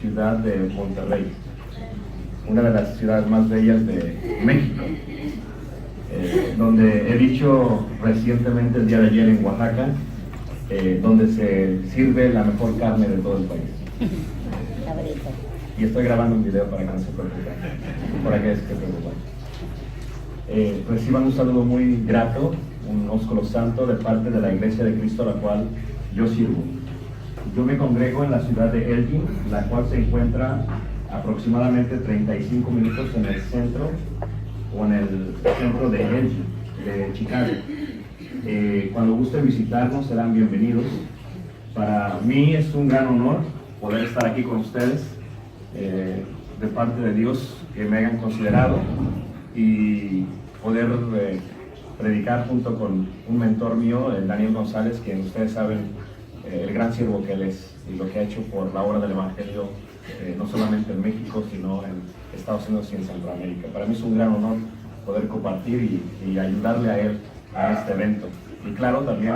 ciudad de Monterrey, una de las ciudades más bellas de México, donde he dicho recientemente el día de ayer en Oaxaca, donde se sirve la mejor carne de todo el país. Y estoy grabando un video para que no se preocupen, para que se preocupen. Reciban un saludo muy grato, un ósculo santo de parte de la Iglesia de Cristo a la cual yo sirvo. Yo me congrego en la ciudad de Elgin, la cual se encuentra aproximadamente 35 minutos en el centro o en el centro de Elgin, de Chicago. Cuando gusten visitarnos serán bienvenidos. Para mí es un gran honor poder estar aquí con ustedes, de parte de Dios, que me hayan considerado y poder predicar junto con un mentor mío, el Daniel González, quien ustedes saben el gran siervo que él es y lo que ha hecho por la obra del Evangelio, no solamente en México, sino en Estados Unidos y en Centroamérica. Para mí es un gran honor poder compartir y ayudarle a él a este evento. Y claro, también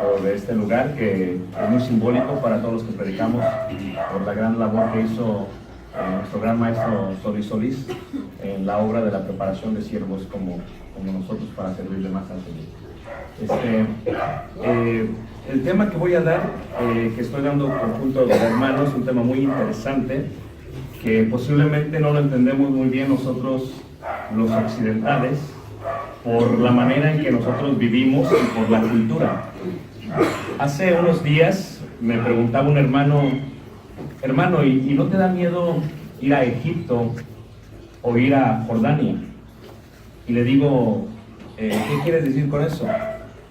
por este lugar que es muy simbólico para todos los que predicamos, por la gran labor que hizo nuestro gran maestro Solís en la obra de la preparación de siervos como nosotros para servirle más al Señor. El tema que voy a dar, que estoy dando conjunto de hermanos, es un tema muy interesante que posiblemente no lo entendemos muy bien nosotros los occidentales por la manera en que nosotros vivimos y por la cultura. Hace unos días me preguntaba un hermano, ¿y no te da miedo ir a Egipto o ir a Jordania? Y le digo, ¿qué quieres decir con eso?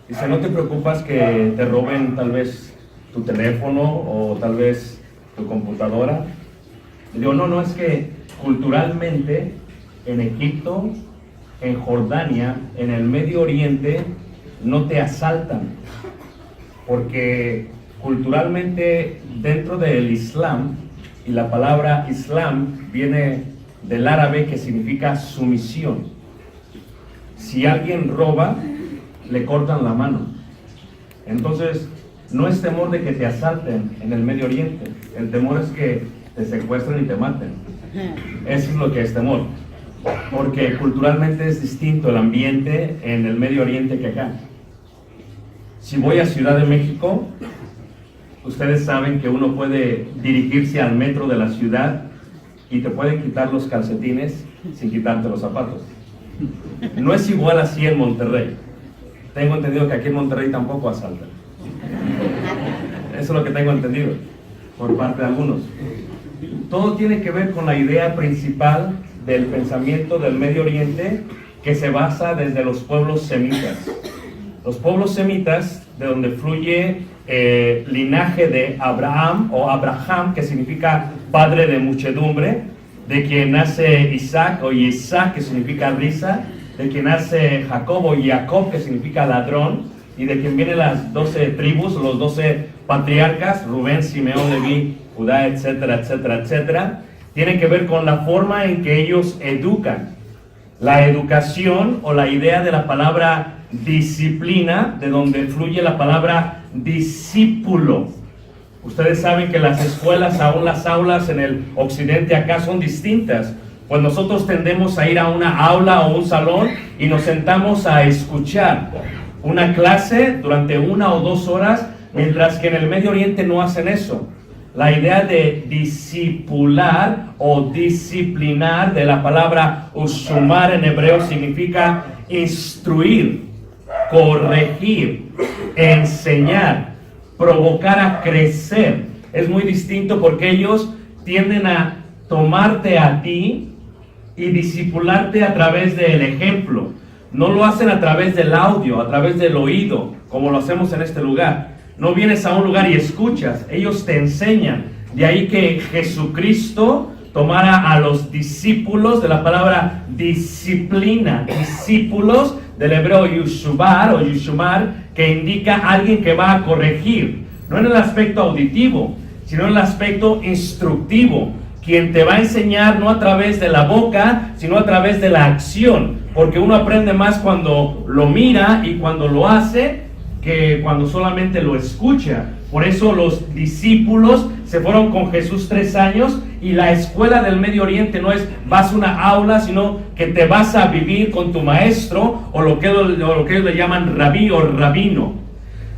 Dice, ¿no te preocupas que te roben tal vez tu teléfono o tal vez tu computadora? Le digo, no, es que culturalmente en Egipto, en Jordania, en el Medio Oriente, no te asaltan, porque culturalmente dentro del Islam, y la palabra Islam viene del árabe que significa sumisión. Si alguien roba, le cortan la mano. Entonces, no es temor de que te asalten en el Medio Oriente, el temor es que te secuestren y te maten. Eso es lo que es temor, porque culturalmente es distinto el ambiente en el Medio Oriente que acá. Si voy a Ciudad de México, ustedes saben que uno puede dirigirse al metro de la ciudad y te pueden quitar los calcetines sin quitarte los zapatos. No es igual así en Monterrey. Tengo entendido que aquí en Monterrey tampoco asaltan. Eso es lo que tengo entendido por parte de algunos. Todo tiene que ver con la idea principal del pensamiento del Medio Oriente, que se basa desde los pueblos semitas. Los pueblos semitas, de donde fluye linaje de Abraham o Abraham, que significa padre de muchedumbre, de quien nace Isaac o Isaac, que significa risa, de quien nace Jacob o Jacob, que significa ladrón, y de quien vienen las 12 tribus, los 12 patriarcas, Rubén, Simeón, Leví, Judá, etcétera, etcétera, etcétera. Tiene que ver con la forma en que ellos educan. La educación o la idea de la palabra disciplina, de donde fluye la palabra discípulo. Ustedes saben que las escuelas, aún las aulas en el occidente acá son distintas. Pues nosotros tendemos a ir a una aula o un salón y nos sentamos a escuchar una clase durante 1 o 2 horas, mientras que en el Medio Oriente no hacen eso. La idea de discipular o disciplinar, de la palabra usumar en hebreo, significa instruir, corregir, enseñar, provocar a crecer. Es muy distinto porque ellos tienden a tomarte a ti y discipularte a través del ejemplo. No lo hacen a través del audio, a través del oído, como lo hacemos en este lugar. No vienes a un lugar y escuchas, ellos te enseñan. De ahí que Jesucristo tomara a los discípulos, de la palabra disciplina, discípulos, del hebreo yushubar o yushumar, que indica alguien que va a corregir, no en el aspecto auditivo, sino en el aspecto instructivo, quien te va a enseñar no a través de la boca, sino a través de la acción, porque uno aprende más cuando lo mira y cuando lo hace, que cuando solamente lo escucha. Por eso los discípulos se fueron con Jesús 3 años, y la escuela del Medio Oriente no es vas a una aula, sino que te vas a vivir con tu maestro, o lo que ellos le llaman rabí o rabino.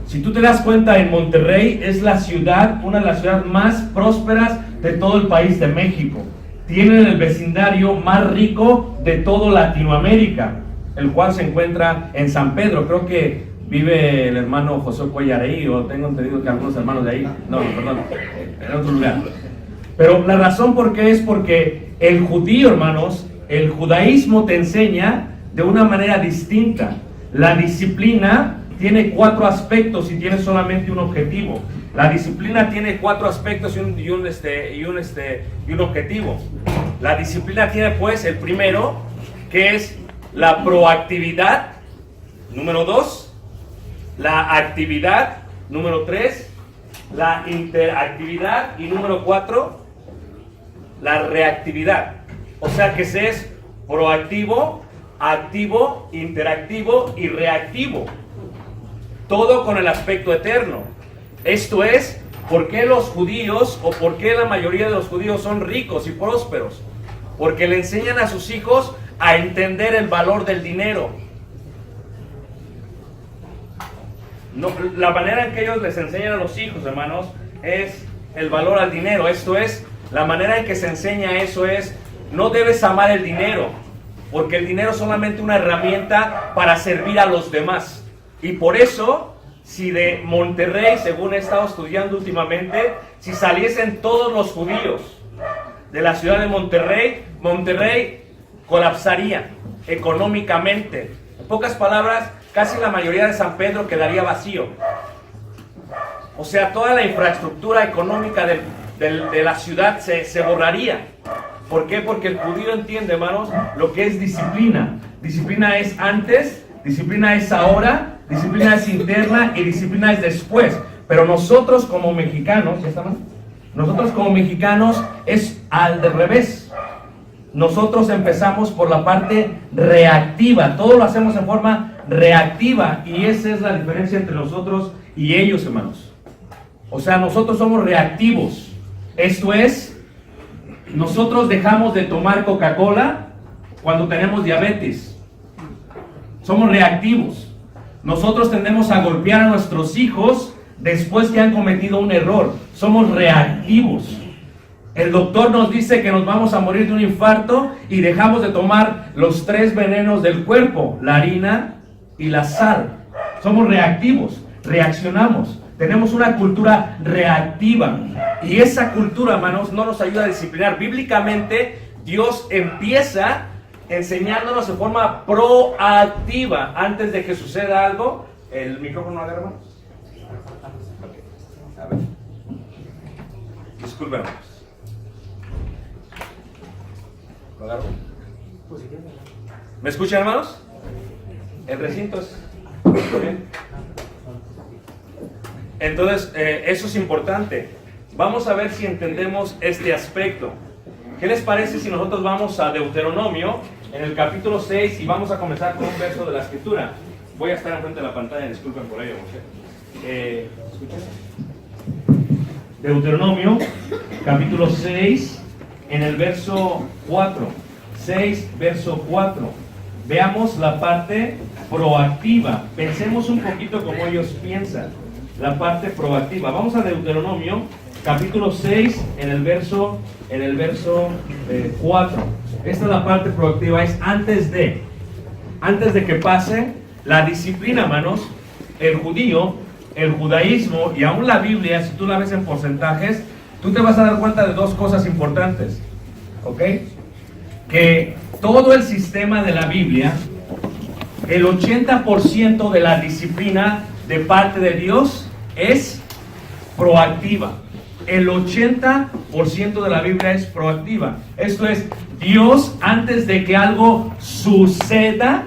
Si tú te das cuenta, en Monterrey es la ciudad, una de las ciudades más prósperas de todo el país de México. Tienen el vecindario más rico de todo Latinoamérica, el cual se encuentra en San Pedro. Creo que vive el hermano José Cuellar ahí, o tengo entendido que algunos hermanos de ahí, no, perdón, en otro lugar. Pero la razón por qué es porque el judío, hermanos, el judaísmo te enseña de una manera distinta. La disciplina tiene 4 aspectos y tiene solamente un objetivo. La disciplina tiene 4 aspectos y un objetivo. La disciplina tiene, pues, el primero, que es la proactividad. Número 2, la actividad. Número 3, la interactividad. Y número 4, la reactividad. O sea que se es proactivo, activo, interactivo y reactivo. Todo con el aspecto eterno. Esto es, ¿por qué los judíos, o por qué la mayoría de los judíos son ricos y prósperos? Porque le enseñan a sus hijos a entender el valor del dinero. No, la manera en que ellos les enseñan a los hijos, hermanos, es el valor al dinero. Esto es, la manera en que se enseña eso es, no debes amar el dinero, porque el dinero es solamente una herramienta para servir a los demás. Y por eso, si de Monterrey, según he estado estudiando últimamente, si saliesen todos los judíos de la ciudad de Monterrey, Monterrey colapsaría económicamente. En pocas palabras, casi la mayoría de San Pedro quedaría vacío. O sea, toda la infraestructura económica de la ciudad se borraría. ¿Por qué? Porque el judío entiende, hermanos, lo que es disciplina. Disciplina es antes, disciplina es ahora, disciplina es interna y disciplina es después. Pero nosotros como mexicanos, ¿ya está mal? Nosotros como mexicanos es al revés. Nosotros empezamos por la parte reactiva. Todo lo hacemos en forma reactiva, y esa es la diferencia entre nosotros y ellos, hermanos. O sea, nosotros somos reactivos. Esto es, nosotros dejamos de tomar Coca-Cola cuando tenemos diabetes. Somos reactivos. Nosotros tendemos a golpear a nuestros hijos después que han cometido un error. Somos reactivos. El doctor nos dice que nos vamos a morir de un infarto y dejamos de tomar los 3 venenos del cuerpo, la harina y la sal. Somos reactivos, reaccionamos. Tenemos una cultura reactiva, y esa cultura, hermanos, no nos ayuda a disciplinar. Bíblicamente, Dios empieza enseñándonos de forma proactiva. Antes de que suceda algo, ¿el micrófono agarra, hermanos? A ver. Disculpen, hermanos. ¿Lo agarro? ¿Me escuchan, hermanos? El recinto es... ¿Bien? Entonces, eso es importante. Vamos a ver si entendemos este aspecto. ¿Qué les parece si nosotros vamos a Deuteronomio, en el capítulo 6, y vamos a comenzar con un verso de la Escritura? Voy a estar enfrente de la pantalla, disculpen por ello. ¿Escuchan? Deuteronomio, capítulo 6, en el verso 4. 6, verso 4. Veamos la parte proactiva. Pensemos un poquito como ellos piensan. La parte proactiva. Vamos a Deuteronomio, capítulo 6, en el verso 4. Esta es la parte proactiva, es antes de que pase la disciplina, hermanos. El judío, el judaísmo y aún la Biblia, si tú la ves en porcentajes, tú te vas a dar cuenta de 2 cosas importantes, ¿ok? Que todo el sistema de la Biblia, el 80% de la disciplina de parte de Dios es proactiva. El 80% de la Biblia es proactiva. Esto es, Dios, antes de que algo suceda,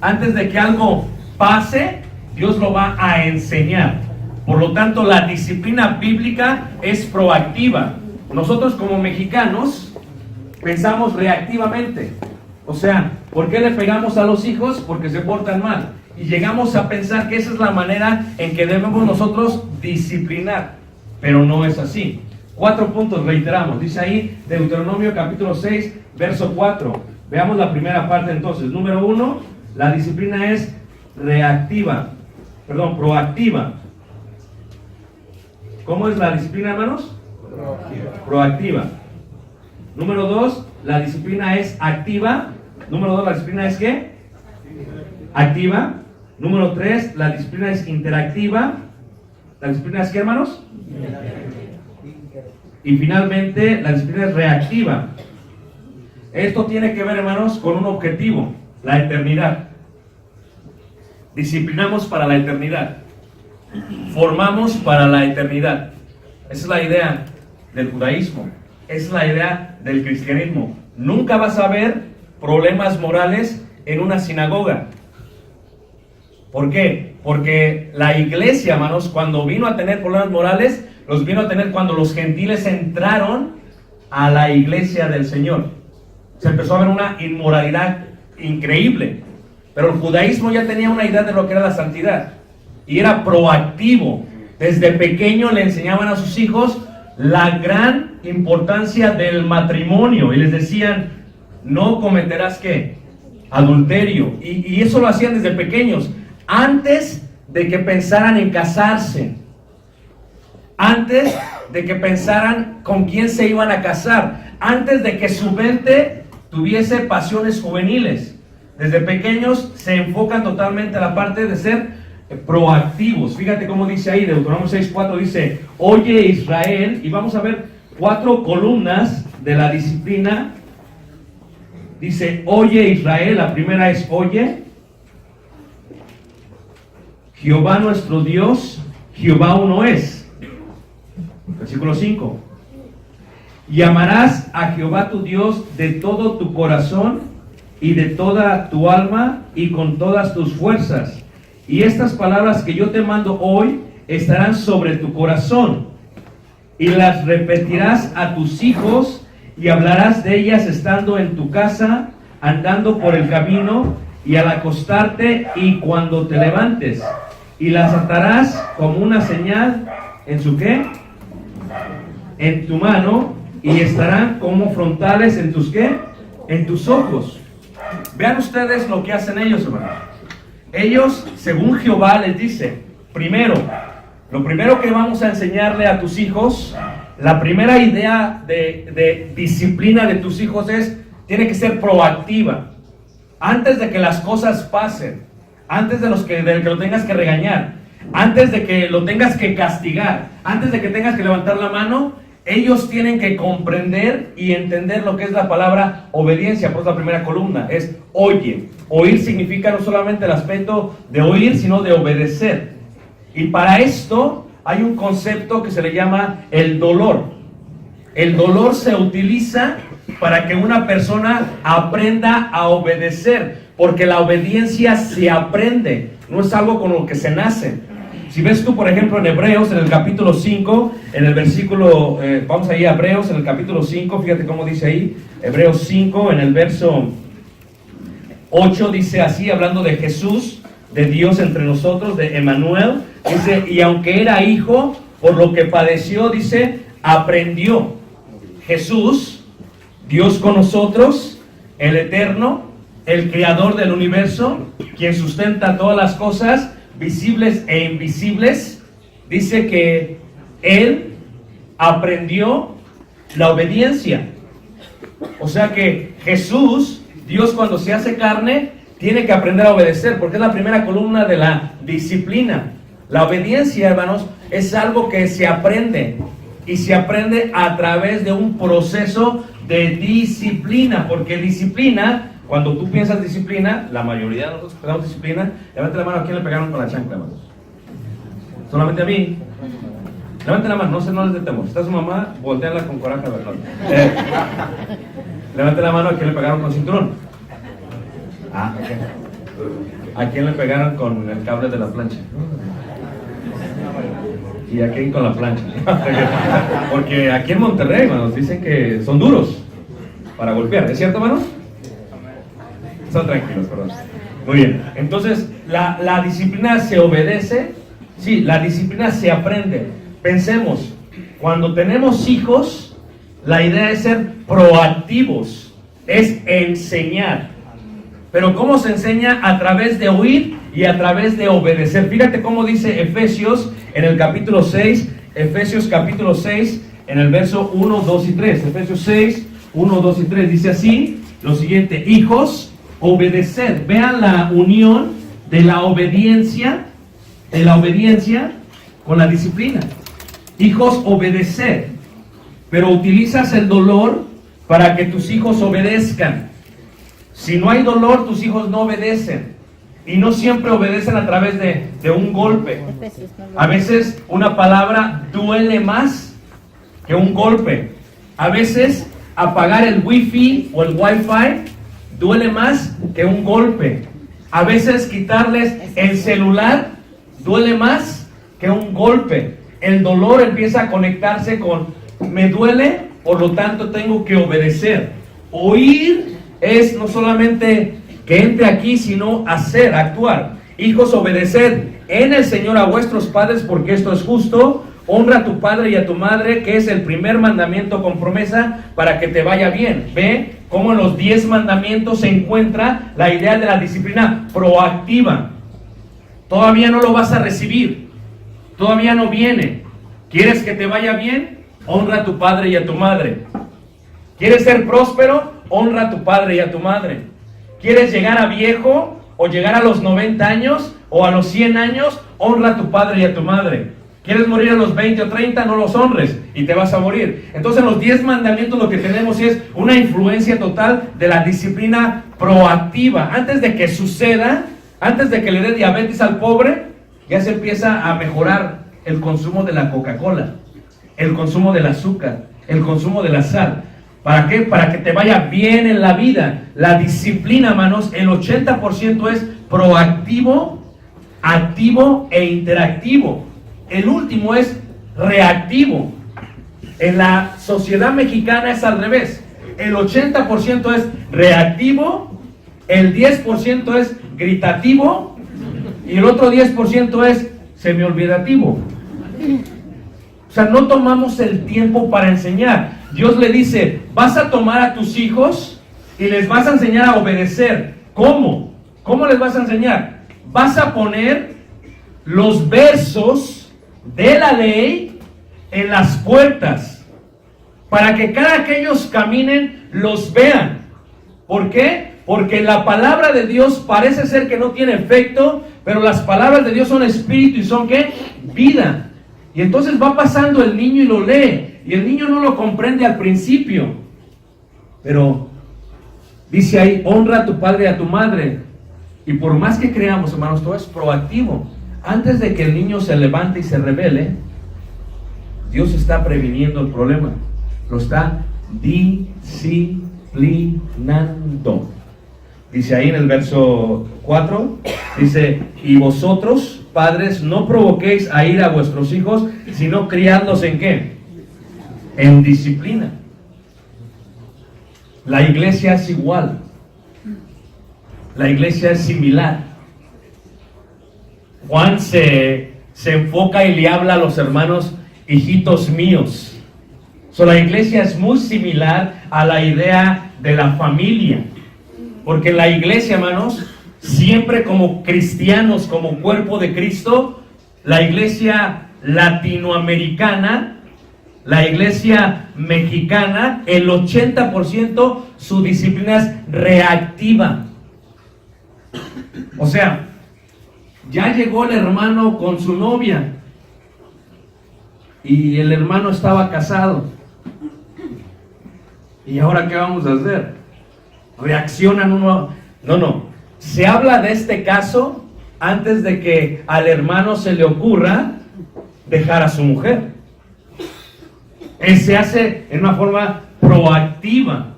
antes de que algo pase, Dios lo va a enseñar. Por lo tanto, la disciplina bíblica es proactiva. Nosotros como mexicanos pensamos reactivamente. O sea, ¿por qué le pegamos a los hijos? Porque se portan mal. Y llegamos a pensar que esa es la manera en que debemos nosotros disciplinar, pero no es así. 4 puntos, reiteramos, dice ahí Deuteronomio capítulo 6, verso 4. Veamos la primera parte entonces. Número 1, la disciplina es proactiva. ¿Cómo es la disciplina, hermanos? Proactiva. Número 2, la disciplina es activa. Número 2, la disciplina es ¿qué? Activa. Número 3, la disciplina es interactiva. ¿La disciplina es qué, hermanos? Y finalmente, la disciplina es reactiva. Esto tiene que ver, hermanos, con un objetivo, la eternidad. Disciplinamos para la eternidad. Formamos para la eternidad. Esa es la idea del judaísmo. Esa es la idea del cristianismo. Nunca vas a ver problemas morales en una sinagoga. ¿Por qué? Porque la iglesia, hermanos, cuando vino a tener problemas morales, los vino a tener cuando los gentiles entraron a la iglesia del Señor. Se empezó a ver una inmoralidad increíble. Pero el judaísmo ya tenía una idea de lo que era la santidad. Y era proactivo. Desde pequeño le enseñaban a sus hijos la gran importancia del matrimonio. Y les decían, no cometerás ¿qué? Adulterio. Y eso lo hacían desde pequeños. Antes de que pensaran en casarse. Antes de que pensaran con quién se iban a casar. Antes de que su mente tuviese pasiones juveniles. Desde pequeños se enfocan totalmente a la parte de ser proactivos. Fíjate cómo dice ahí, Deuteronomio 6:4 dice, oye Israel, y vamos a ver 4 columnas de la disciplina. Dice, oye Israel, la primera es, oye, Jehová nuestro Dios, Jehová uno es. Versículo 5. Y amarás a Jehová tu Dios de todo tu corazón y de toda tu alma y con todas tus fuerzas. Y estas palabras que yo te mando hoy estarán sobre tu corazón y las repetirás a tus hijos y hablarás de ellas estando en tu casa, andando por el camino y al acostarte y cuando te levantes. Y las atarás como una señal en su ¿qué? En tu mano, y estarán como frontales en tus ¿qué? En tus ojos. Vean ustedes lo que hacen ellos, hermanos. Ellos, según Jehová les dice, lo primero que vamos a enseñarle a tus hijos, la primera idea de disciplina de tus hijos tiene que ser proactiva. Antes de que las cosas pasen, antes de que lo tengas que regañar, antes de que lo tengas que castigar, antes de que tengas que levantar la mano, ellos tienen que comprender y entender lo que es la palabra obediencia. Por eso la primera columna es oye. Oír significa no solamente el aspecto de oír, sino de obedecer. Y para esto hay un concepto que se le llama el dolor. El dolor se utiliza para que una persona aprenda a obedecer, porque la obediencia se aprende, no es algo con lo que se nace. Si ves tú, por ejemplo, en Hebreos, en el capítulo 5, en el versículo, vamos ahí a Hebreos, en el capítulo 5, fíjate cómo dice ahí, Hebreos 5, en el verso 8, dice así, hablando de Jesús, de Dios entre nosotros, de Emmanuel, dice, y aunque era hijo, por lo que padeció, dice, aprendió. Jesús, Dios con nosotros, el eterno, el creador del universo, quien sustenta todas las cosas, visibles e invisibles, dice que Él aprendió la obediencia. O sea que Jesús, Dios cuando se hace carne, tiene que aprender a obedecer, porque es la primera columna de la disciplina. La obediencia, hermanos, es algo que se aprende, y se aprende a través de un proceso de disciplina, porque disciplina, cuando tú piensas disciplina, la mayoría de nosotros pensamos disciplina. Levante la mano, ¿a quién le pegaron con la chancla, hermanos? Solamente a mí. Levante la mano, no les detemos. Está su mamá, volteala con coraje, ¿verdad? Levante la mano, ¿a quién le pegaron con cinturón? Ok. ¿A quién le pegaron con el cable de la plancha? ¿Y a quién con la plancha? Porque aquí en Monterrey, hermanos, dicen que son duros para golpear. ¿Es cierto, hermanos? Son tranquilos, perdón. Muy bien. Entonces, la disciplina se obedece. Sí, la disciplina se aprende. Pensemos, cuando tenemos hijos, la idea es ser proactivos, es enseñar. Pero ¿cómo se enseña? A través de oír y a través de obedecer. Fíjate cómo dice Efesios en el capítulo 6, Efesios capítulo 6, en el verso 1, 2 y 3. Efesios 6, 1, 2 y 3. Dice así, lo siguiente: hijos, obedeced. Vean la unión de la obediencia con la disciplina. Hijos, obedeced. Pero utilizas el dolor para que tus hijos obedezcan. Si no hay dolor, tus hijos no obedecen. Y no siempre obedecen a través de un golpe. A veces una palabra duele más que un golpe. A veces apagar el wifi o el wifi duele más que un golpe. A veces quitarles el celular duele más que un golpe. El dolor empieza a conectarse con me duele, por lo tanto tengo que obedecer. Oír es no solamente que entre aquí, sino hacer, actuar. Hijos, obedeced en el Señor a vuestros padres, porque esto es justo. Honra a tu padre y a tu madre, que es el primer mandamiento con promesa para que te vaya bien. Ve cómo en los 10 mandamientos se encuentra la idea de la disciplina proactiva. Todavía no lo vas a recibir, todavía no viene. ¿Quieres que te vaya bien? Honra a tu padre y a tu madre. ¿Quieres ser próspero? Honra a tu padre y a tu madre. ¿Quieres llegar a viejo o llegar a los 90 años o a los 100 años? Honra a tu padre y a tu madre. ¿Quieres morir a los 20 o 30? No los honres y te vas a morir. Entonces en los 10 mandamientos lo que tenemos es una influencia total de la disciplina proactiva. Antes de que suceda, antes de que le dé diabetes al pobre, ya se empieza a mejorar el consumo de la Coca-Cola, el consumo del azúcar, el consumo de la sal. ¿Para qué? Para que te vaya bien en la vida. La disciplina, hermanos, el 80% es proactivo, activo e interactivo. El último es reactivo. En la sociedad mexicana es al revés. El 80% es reactivo, el 10% es gritativo y el otro 10% es semiolvidativo. O sea, no tomamos el tiempo para enseñar. Dios le dice, vas a tomar a tus hijos y les vas a enseñar a obedecer. ¿Cómo? ¿Cómo les vas a enseñar? Vas a poner los versos de la ley en las puertas para que cada que ellos caminen los vean. ¿Por qué? Porque la palabra de Dios parece ser que no tiene efecto, pero las palabras de Dios son espíritu y son ¿qué? Vida. Y entonces va pasando el niño y lo lee, y el niño no lo comprende al principio, pero dice ahí, honra a tu padre y a tu madre. Y por más que creamos, hermanos, todo es proactivo. Antes de que el niño se levante y se rebele, Dios está previniendo el problema, lo está disciplinando. Dice ahí en el verso 4, dice, y vosotros, padres, no provoquéis a ira a vuestros hijos, sino criadlos ¿en qué? En disciplina. La iglesia es igual. La iglesia es similar. Juan se enfoca y le habla a los hermanos, hijitos míos. La iglesia es muy similar a la idea de la familia. Porque la iglesia, hermanos, siempre como cristianos, como cuerpo de Cristo, la iglesia latinoamericana, la iglesia mexicana, el 80% su disciplina es reactiva. O sea, ya llegó el hermano con su novia y el hermano estaba casado. ¿Y ahora qué vamos a hacer? Reaccionan uno. No. Se habla de este caso antes de que al hermano se le ocurra dejar a su mujer. Se hace en una forma proactiva.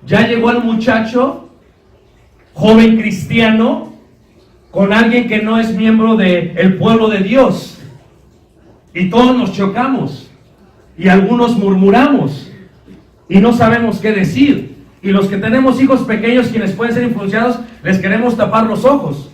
Ya llegó el muchacho, joven cristiano, con alguien que no es miembro del pueblo de Dios. Y todos nos chocamos. Y algunos murmuramos. Y no sabemos qué decir. Y los que tenemos hijos pequeños, quienes pueden ser influenciados, les queremos tapar los ojos.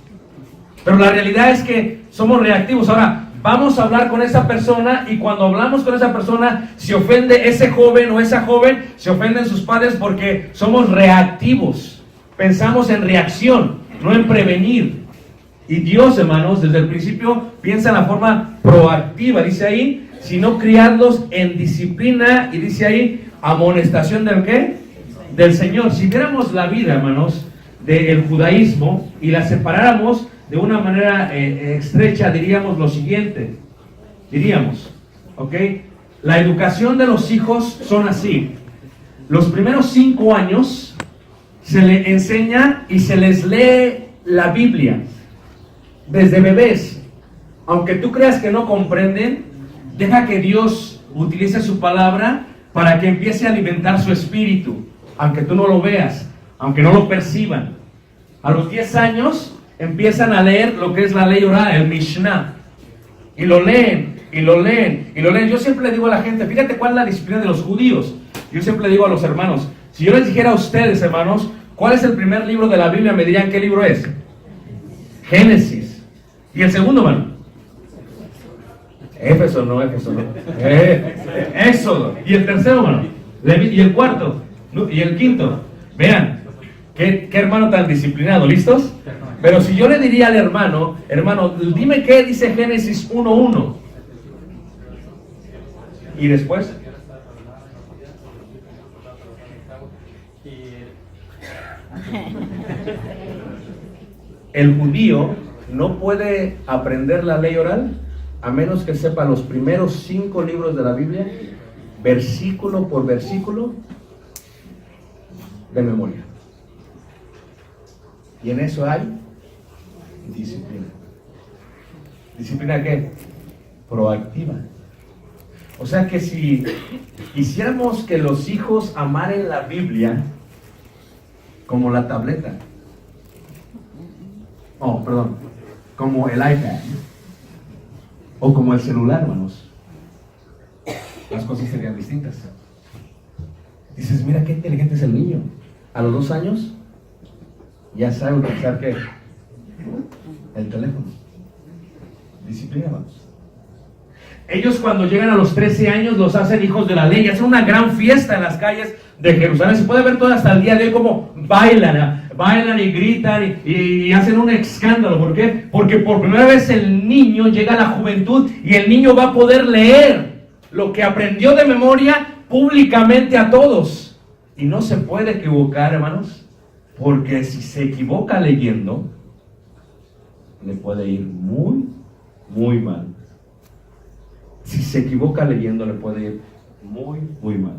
Pero la realidad es que somos reactivos. Ahora, vamos a hablar con esa persona, y cuando hablamos con esa persona, se ofende ese joven o esa joven, se ofenden sus padres porque somos reactivos. Pensamos en reacción, no en prevenir. Y Dios, hermanos, desde el principio piensa en la forma proactiva. Dice ahí, sino criarlos en disciplina, y dice ahí, amonestación del ¿qué? Del Señor. Si viéramos la vida, hermanos, del judaísmo y la separáramos de una manera estrecha, diríamos lo siguiente. Diríamos, ¿ok? La educación de los hijos son así. Los primeros 5 años se les enseña y se les lee la Biblia. Desde bebés. Aunque tú creas que no comprenden, deja que Dios utilice su palabra para que empiece a alimentar su espíritu. Aunque tú no lo veas, aunque no lo perciban. A los 10 años empiezan a leer lo que es la ley oral, el Mishnah. Y lo leen, y lo leen, y lo leen. Yo siempre le digo a la gente, fíjate cuál es la disciplina de los judíos. Yo siempre le digo a los hermanos, si yo les dijera a ustedes, hermanos, ¿cuál es el primer libro de la Biblia? Me dirían, ¿qué libro es? Génesis. ¿Y el segundo, hermano? Éfeso no. Éxodo. ¿Y el tercero, hermano? ¿Y el cuarto? ¿Y el quinto? Vean, qué hermano tan disciplinado. ¿Listos? Pero si yo le diría al hermano, dime qué dice Génesis 1:1. ¿Y después? El judío no puede aprender la ley oral a menos que sepa los primeros 5 libros de la Biblia, versículo por versículo, de memoria. Y en eso hay disciplina. ¿Disciplina qué? Proactiva. O sea que si quisiéramos que los hijos amaran la Biblia como la tableta, como el iPad o como el celular, hermanos, las cosas serían distintas. Dices, mira qué inteligente es el niño. A los 2 años ya sabe utilizar ¿qué? El teléfono. Disciplina, hermanos. Ellos cuando llegan a los 13 años los hacen hijos de la ley, hacen una gran fiesta en las calles de Jerusalén. Se puede ver todo hasta el día de hoy como bailan y gritan y hacen un escándalo. ¿Por qué? Porque por primera vez el niño llega a la juventud y el niño va a poder leer lo que aprendió de memoria públicamente a todos. Y no se puede equivocar, hermanos, porque si se equivoca leyendo, le puede ir muy, muy mal. Si se equivoca leyendo, le puede ir muy, muy mal.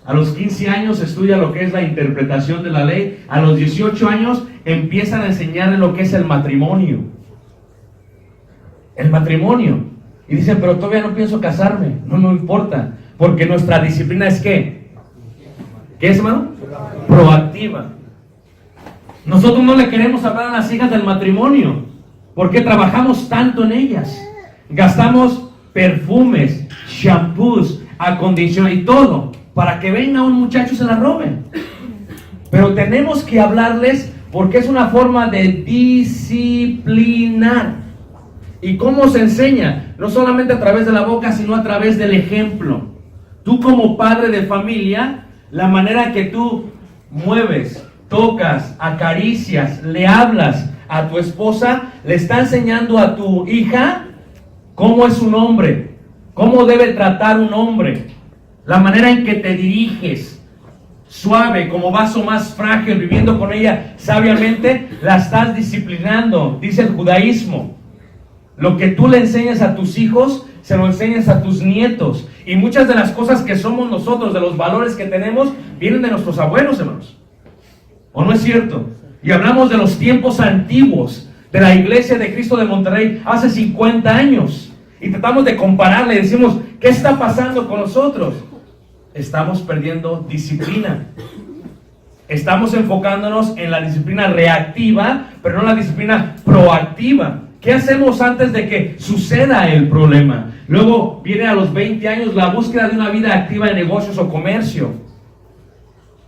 A los 15 años estudia lo que es la interpretación de la ley. A los 18 años empiezan a enseñarle lo que es el matrimonio. El matrimonio. Y dicen, pero todavía no pienso casarme. No importa. Porque nuestra disciplina es ¿qué? ¿Qué es, hermano? Proactiva. Nosotros no le queremos hablar a las hijas del matrimonio. Porque trabajamos tanto en ellas. Gastamos perfumes, shampoos, acondicionadores y todo, para que venga un muchacho y se la roben. Pero tenemos que hablarles porque es una forma de disciplinar. ¿Y cómo se enseña? No solamente a través de la boca, sino a través del ejemplo. Tú como padre de familia, la manera que tú mueves, tocas, acaricias, le hablas a tu esposa, le está enseñando a tu hija cómo es un hombre, cómo debe tratar un hombre, la manera en que te diriges, suave, como vaso más frágil, viviendo con ella sabiamente, la estás disciplinando, dice el judaísmo. Lo que tú le enseñas a tus hijos, se lo enseñas a tus nietos. Y muchas de las cosas que somos nosotros, de los valores que tenemos, vienen de nuestros abuelos, hermanos. ¿O no es cierto? Y hablamos de los tiempos antiguos, de la iglesia de Cristo de Monterrey, hace 50 años. Y tratamos de compararle y decimos, ¿qué está pasando con nosotros? Estamos perdiendo disciplina. Estamos enfocándonos en la disciplina reactiva, pero no en la disciplina proactiva. ¿Qué hacemos antes de que suceda el problema? Luego viene a los 20 años la búsqueda de una vida activa en negocios o comercio.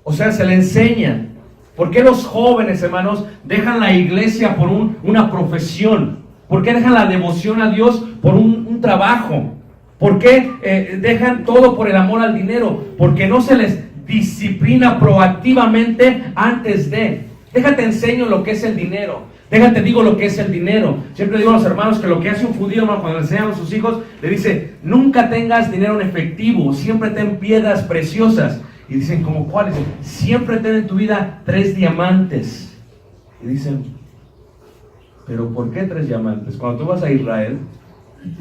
O sea, se le enseña. ¿Por qué los jóvenes, hermanos, dejan la iglesia por una profesión? ¿Por qué dejan la devoción a Dios por un trabajo? ¿Por qué dejan todo por el amor al dinero? Porque no se les disciplina proactivamente antes de. Déjate enseño lo que es el dinero. Déjate digo lo que es el dinero. Siempre digo a los hermanos que lo que hace un judío, hermano, cuando le enseñan a sus hijos, le dice, nunca tengas dinero en efectivo, siempre ten piedras preciosas. Y dicen, ¿como cuáles? Siempre ten en tu vida 3 diamantes. Y dicen, ¿pero por qué 3 diamantes? Cuando tú vas a Israel,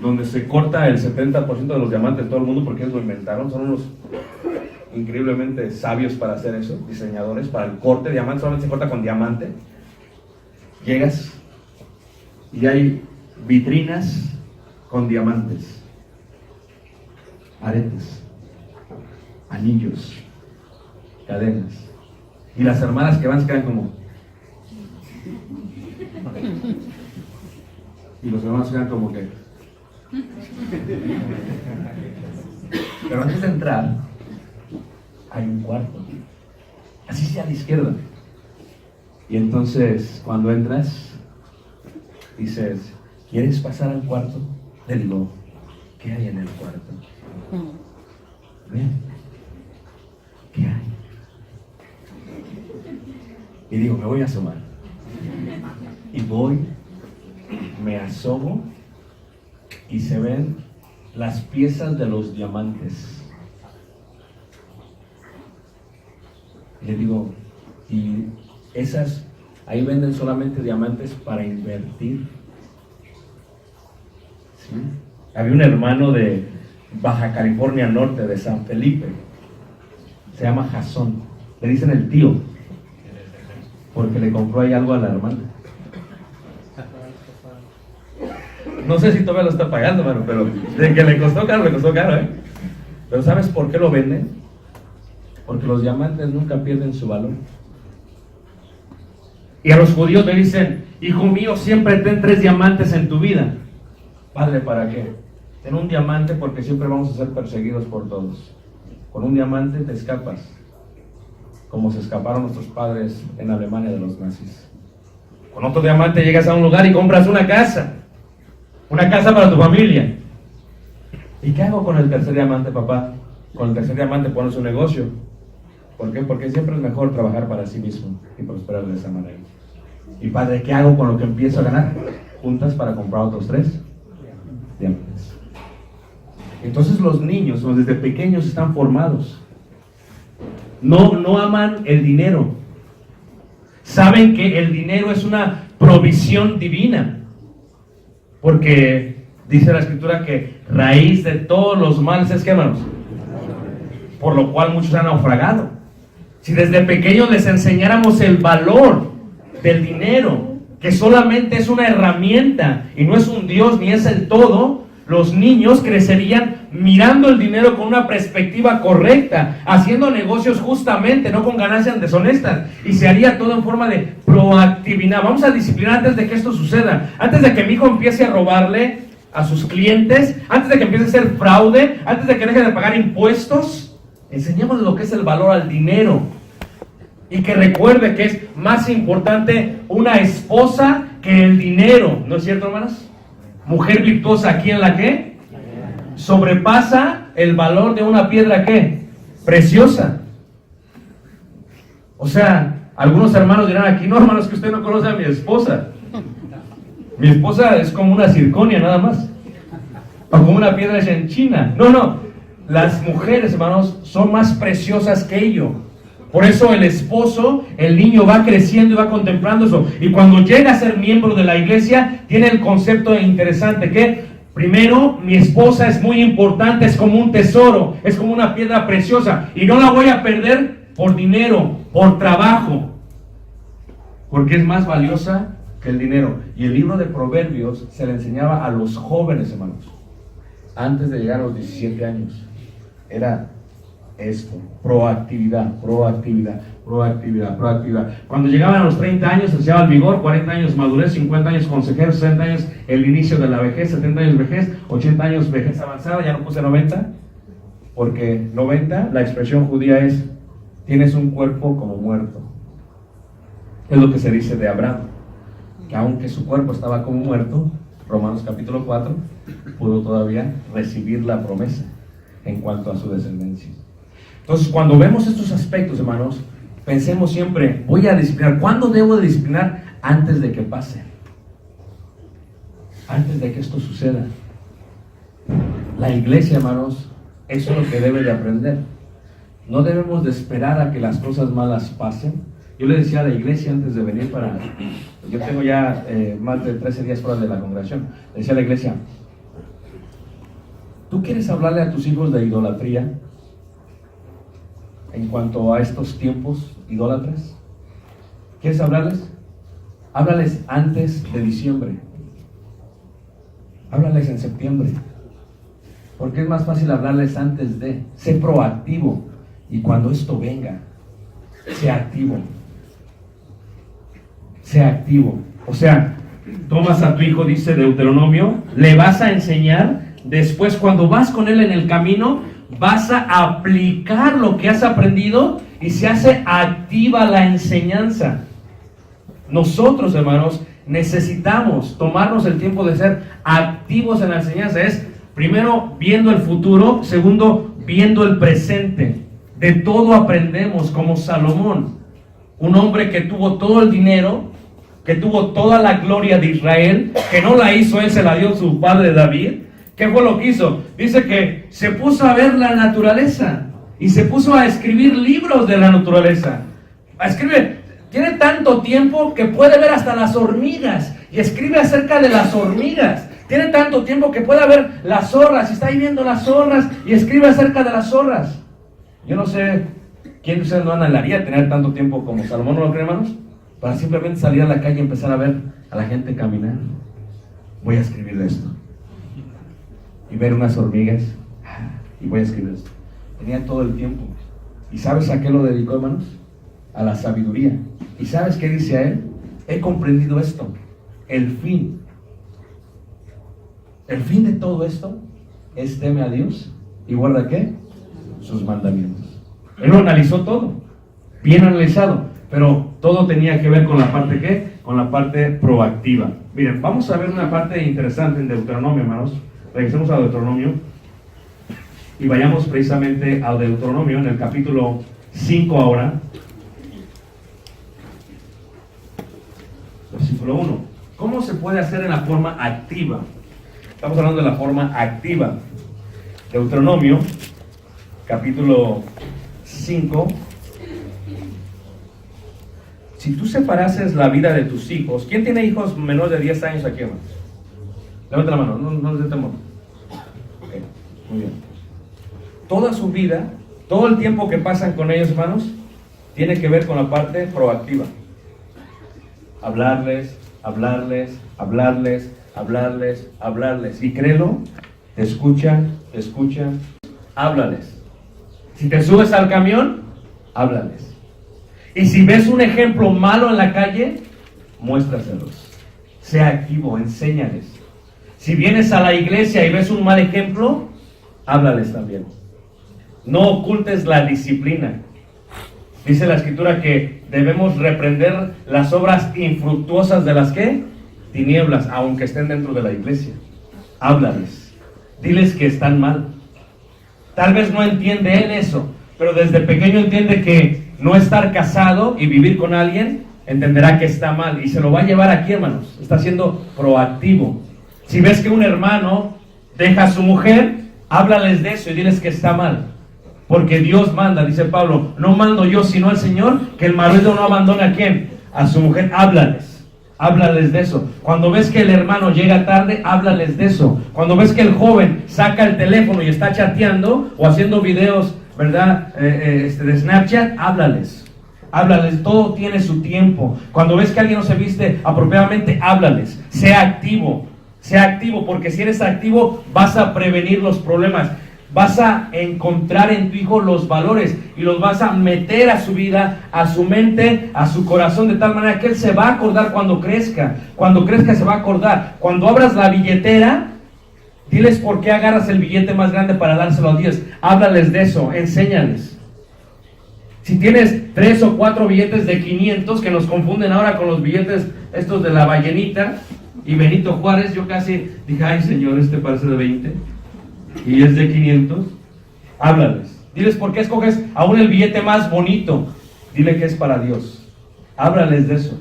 donde se corta el 70% de los diamantes de todo el mundo, porque ellos lo inventaron, son unos increíblemente sabios para hacer eso, diseñadores, para el corte de diamante, solamente se corta con diamante. Llegas y hay vitrinas con diamantes, aretes, anillos, cadenas, y las hermanas que van se quedan como, y los hermanos se quedan como que, pero antes de entrar hay un cuarto, así sea a la izquierda. Y entonces, cuando entras, dices, ¿quieres pasar al cuarto? Le digo, ¿qué hay en el cuarto? Ven, ¿qué hay? Y digo, me voy a asomar. Y voy, me asomo, y se ven las piezas de los diamantes. Y le digo, y esas, ahí venden solamente diamantes para invertir. ¿Sí? Había un hermano de Baja California Norte, de San Felipe, se llama Jasón, le dicen el tío, porque le compró ahí algo a la hermana. No sé si todavía lo está pagando, hermano, pero de que le costó caro, ¿eh? Pero ¿sabes por qué lo venden? Porque los diamantes nunca pierden su valor. Y a los judíos le dicen, hijo mío, siempre ten 3 diamantes en tu vida. Padre, ¿para qué? Ten un diamante porque siempre vamos a ser perseguidos por todos. Con un diamante te escapas, como se escaparon nuestros padres en Alemania de los nazis. Con otro diamante llegas a un lugar y compras una casa para tu familia. ¿Y qué hago con el tercer diamante, papá? Con el tercer diamante pones un negocio. ¿Por qué? Porque siempre es mejor trabajar para sí mismo y prosperar de esa manera. Y padre, ¿qué hago con lo que empiezo a ganar? Juntas para comprar otros 3 diamantes. Entonces los niños, desde pequeños, están formados. No aman el dinero. Saben que el dinero es una provisión divina. Porque dice la Escritura que raíz de todos los males es, ¿qué, hermanos? Por lo cual muchos han naufragado. Si desde pequeños les enseñáramos el valor del dinero, que solamente es una herramienta y no es un Dios ni es el todo, los niños crecerían mirando el dinero con una perspectiva correcta, haciendo negocios justamente, no con ganancias deshonestas, y se haría todo en forma de proactividad. Vamos a disciplinar antes de que esto suceda, antes de que mi hijo empiece a robarle a sus clientes, antes de que empiece a hacer fraude, antes de que deje de pagar impuestos. Enseñémosle lo que es el valor al dinero, y que recuerde que es más importante una esposa que el dinero, ¿no es cierto, hermanas? Mujer virtuosa, ¿quién la qué? Sobrepasa el valor de una piedra ¿qué? Preciosa. O sea, algunos hermanos dirán aquí, no, hermanos, que usted no conoce a mi esposa. Mi esposa es como una circonia nada más, o como una piedra hecha en China. No, las mujeres, hermanos, son más preciosas que ello. Por eso el esposo, el niño va creciendo y va contemplando eso. Y cuando llega a ser miembro de la iglesia, tiene el concepto interesante que, primero, mi esposa es muy importante, es como un tesoro, es como una piedra preciosa. Y no la voy a perder por dinero, por trabajo, porque es más valiosa que el dinero. Y el libro de Proverbios se le enseñaba a los jóvenes, hermanos, antes de llegar a los 17 años. Era esto, proactividad. Cuando llegaban a los 30 años se enseñaba el vigor, 40 años madurez, 50 años consejero, 60 años el inicio de la vejez, 70 años vejez, 80 años vejez avanzada. Ya no puse 90, porque 90, la expresión judía es tienes un cuerpo como muerto. Es lo que se dice de Abraham, que aunque su cuerpo estaba como muerto, Romanos capítulo 4, pudo todavía recibir la promesa en cuanto a su descendencia. Entonces, cuando vemos estos aspectos, hermanos, pensemos siempre, voy a disciplinar. ¿Cuándo debo de disciplinar? Antes de que pase. Antes de que esto suceda. La iglesia, hermanos, eso es lo que debe de aprender. No debemos de esperar a que las cosas malas pasen. Yo le decía a la iglesia antes de venir para... Yo tengo ya más de 13 días fuera de la congregación. Le decía a la iglesia, ¿tú quieres hablarle a tus hijos de idolatría en cuanto a estos tiempos idólatras? ¿Quieres hablarles? Háblales antes de diciembre. Háblales en septiembre. Porque es más fácil hablarles antes de. Sé proactivo. Y cuando esto venga, sea activo. Sea activo. O sea, tomas a tu hijo, dice Deuteronomio, le vas a enseñar. Después, cuando vas con él en el camino, vas a aplicar lo que has aprendido y se hace activa la enseñanza. Nosotros, hermanos, necesitamos tomarnos el tiempo de ser activos en la enseñanza. Es, primero, viendo el futuro. Segundo, viendo el presente. De todo aprendemos, como Salomón, un hombre que tuvo todo el dinero, que tuvo toda la gloria de Israel, que no la hizo él, se la dio su padre David. ¿Qué fue lo que hizo? Dice que se puso a ver la naturaleza y se puso a escribir libros de la naturaleza. A escribir, tiene tanto tiempo que puede ver hasta las hormigas y escribe acerca de las hormigas. Tiene tanto tiempo que puede ver las zorras y está ahí viendo las zorras y escribe acerca de las zorras. Yo no sé quién de ustedes no anhelaría tener tanto tiempo como Salomón, ¿no lo creen, hermanos? Para simplemente salir a la calle y empezar a ver a la gente caminar. Voy a escribir esto. Y ver unas hormigas. Y voy a escribir esto. Tenía todo el tiempo. ¿Y sabes a qué lo dedicó, hermanos? A la sabiduría. ¿Y sabes qué dice a él? He comprendido esto. El fin de todo esto es teme a Dios y guarda ¿qué? Sus mandamientos. Él lo analizó todo, bien analizado, pero todo tenía que ver con la parte ¿qué? Con la parte proactiva. Miren, vamos a ver una parte interesante en Deuteronomio, hermanos. Regresemos a Deuteronomio y vayamos precisamente a Deuteronomio en el capítulo 5 ahora. Versículo 1. ¿Cómo se puede hacer en la forma activa? Estamos hablando de la forma activa. Deuteronomio, capítulo 5. Si tú separases la vida de tus hijos, ¿quién tiene hijos menores de 10 años aquí, hermanos? Levanta la mano, no les dé temor. Okay, muy bien. Toda su vida, todo el tiempo que pasan con ellos, hermanos, tiene que ver con la parte proactiva. Hablarles, hablarles, hablarles, hablarles, hablarles. Y créelo, te escuchan, háblales. Si te subes al camión, háblales. Y si ves un ejemplo malo en la calle, muéstraselos. Sea activo, enséñales. Si vienes a la iglesia y ves un mal ejemplo, háblales también. No ocultes la disciplina. Dice la escritura que debemos reprender las obras infructuosas de las ¿qué? Tinieblas, aunque estén dentro de la iglesia. Háblales. Diles que están mal. Tal vez no entiende él eso, pero desde pequeño entiende que no estar casado y vivir con alguien, entenderá que está mal y se lo va a llevar aquí, hermanos. Está siendo proactivo. Si ves que un hermano deja a su mujer, háblales de eso y diles que está mal. Porque Dios manda, dice Pablo, no mando yo sino el Señor, que el marido no abandone a quién, a su mujer. Háblales de eso. Cuando ves que el hermano llega tarde, háblales de eso. Cuando ves que el joven saca el teléfono y está chateando o haciendo videos, ¿verdad? De Snapchat, háblales. Todo tiene su tiempo. Cuando ves que alguien no se viste apropiadamente, háblales. Sea activo, porque si eres activo vas a prevenir los problemas. Vas a encontrar en tu hijo los valores y los vas a meter a su vida, a su mente, a su corazón, de tal manera que él se va a acordar cuando crezca. Cuando crezca se va a acordar. Cuando abras la billetera, diles por qué agarras el billete más grande para dárselo a Dios. Háblales de eso, enséñales. Si tienes 3 o 4 billetes de 500 que nos confunden ahora con los billetes estos de la ballenita y Benito Juárez, yo casi dije, ay Señor, este parece de 20 y es de 500. Háblales. Diles por qué escoges aún el billete más bonito. Dile que es para Dios. Háblales de eso.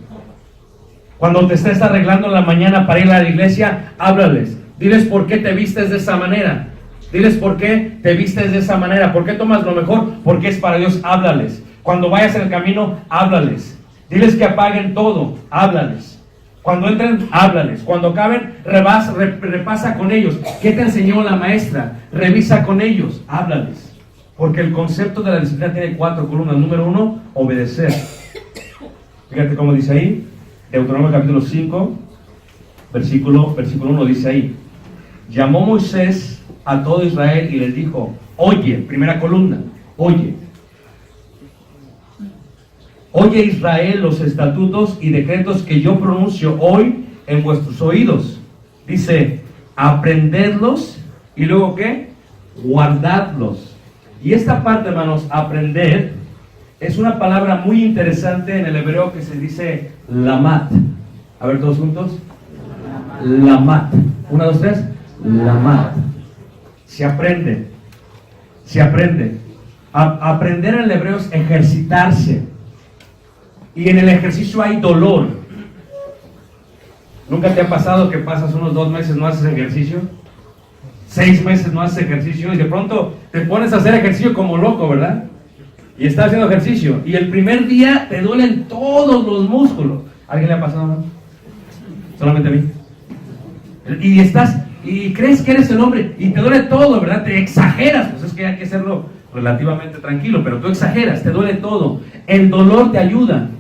Cuando te estés arreglando en la mañana para ir a la iglesia, háblales. Diles por qué te vistes de esa manera. Diles por qué te vistes de esa manera. ¿Por qué tomas lo mejor? Porque es para Dios. Háblales. Cuando vayas en el camino, háblales. Diles que apaguen todo. Háblales. Cuando entren, háblales. Cuando acaben, repasa con ellos. ¿Qué te enseñó la maestra? Revisa con ellos. Háblales. Porque el concepto de la disciplina tiene 4 columnas. Número 1, obedecer. Fíjate cómo dice ahí. Deuteronomio capítulo 5, versículo 1 dice ahí. Llamó Moisés a todo Israel y les dijo, oye, primera columna, oye Israel los estatutos y decretos que yo pronuncio hoy en vuestros oídos. Dice, aprendedlos y luego ¿qué? Guardadlos. Y esta parte, hermanos, aprender, es una palabra muy interesante en el hebreo que se dice lamat. A ver todos juntos. Lamat. 1, 2, 3. Lamat. Se aprende. Se aprende. Aprender en el hebreo es ejercitarse. Y en el ejercicio hay dolor. ¿Nunca te ha pasado que pasas unos 2 meses no haces ejercicio? 6 meses no haces ejercicio y de pronto te pones a hacer ejercicio como loco, ¿verdad? Y estás haciendo ejercicio y el primer día te duelen todos los músculos. ¿A alguien le ha pasado, no? Solamente a mí. Y crees que eres el hombre y te duele todo, ¿verdad? Te exageras. Pues es que hay que hacerlo relativamente tranquilo, pero tú exageras, te duele todo. El dolor te ayuda.